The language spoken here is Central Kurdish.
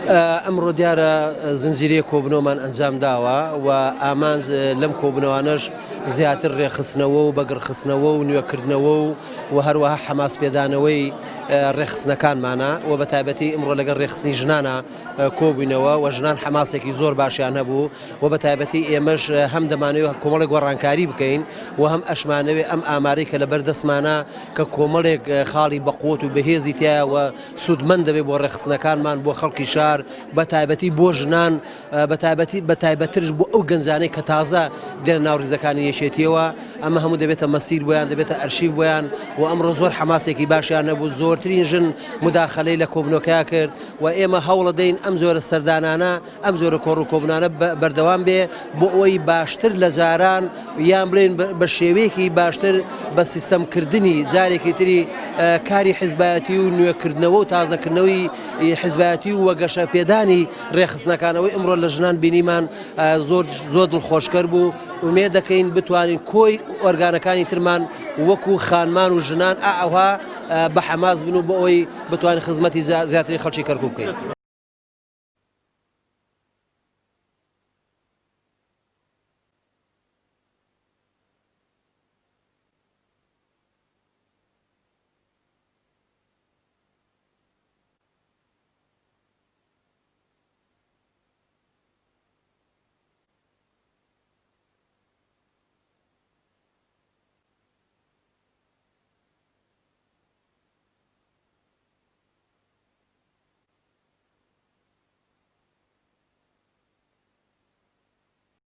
ئەمڕۆ دیارە زنجیرەیە کۆبنەوەمان ئەنجام داوە و ئامانج لەم کۆبنەوانەش زیاتر ڕێخستنەوە و بەگرخستنەوە و نوێکردنەوە و هەروەها حەماس پێدانەوەی ڕێخستنەکانمانە و بە تایبەتی ئەمڕۆ لەگەڵ ڕێخستنی ژنانە کۆبووینەوە و ژنان حەماسێکی زۆر باشیان هەبوو و بە تایبەتی ئێمەش هەم دەمانەوێت کۆمەڵێک گۆڕانکاری بکەین و هەم ئەشمانەوێت ئەم ئامارەی کە لەبەر دەستمانە کە کۆمەڵێک خاڵی بەقوت و بەهێزی تایە و سوودمەند دەبێت بۆ ڕێخستنەکانمان بۆ خەڵکی شار بە تایبەتی بۆ ژنان بە تایبەترش بۆ ئەو گەنجانەی کە تازە دێنە ناو ڕیزەکانی یەشێتیەوە ئەمە هەموو دەبێتە مەسیر بۆیان دەبێتە ئەرشیف بۆیان و ئەمڕۆ زۆر حەماسێکی باشیان نەبوو زۆرترین ژن مداخلەی لە کۆبنەوەکەیان کرد و ئێمە هەوڵە دەین ئەم زۆرە سەردانانە ئەم زۆرە کۆڕ و کۆبنانە بەردەوام بێ بۆ ئەوەی باشتر لە جاران یان بڵێن بە شێوەیەکی باشتر بە سیستەمکردنی جارێکی تری کاری حیزبایەتی و نوێکردنەوە و تازەکردنەوەی حیزبایەتی و وەگەشە پێدانی ڕێخستنەکانەوەی ئەمڕۆ لە ژنان بینیمان زۆر دڵخۆشکەر بوو ومێ دەکەین بتوانین کۆی ئۆرگانەکانی ترمان وەکو خانمان و ژنان ئەوها بە حەماس بن و بۆ ئەوەی بتوانین خزمەتی زیاتری خەڵکی کەرکوب بکەین.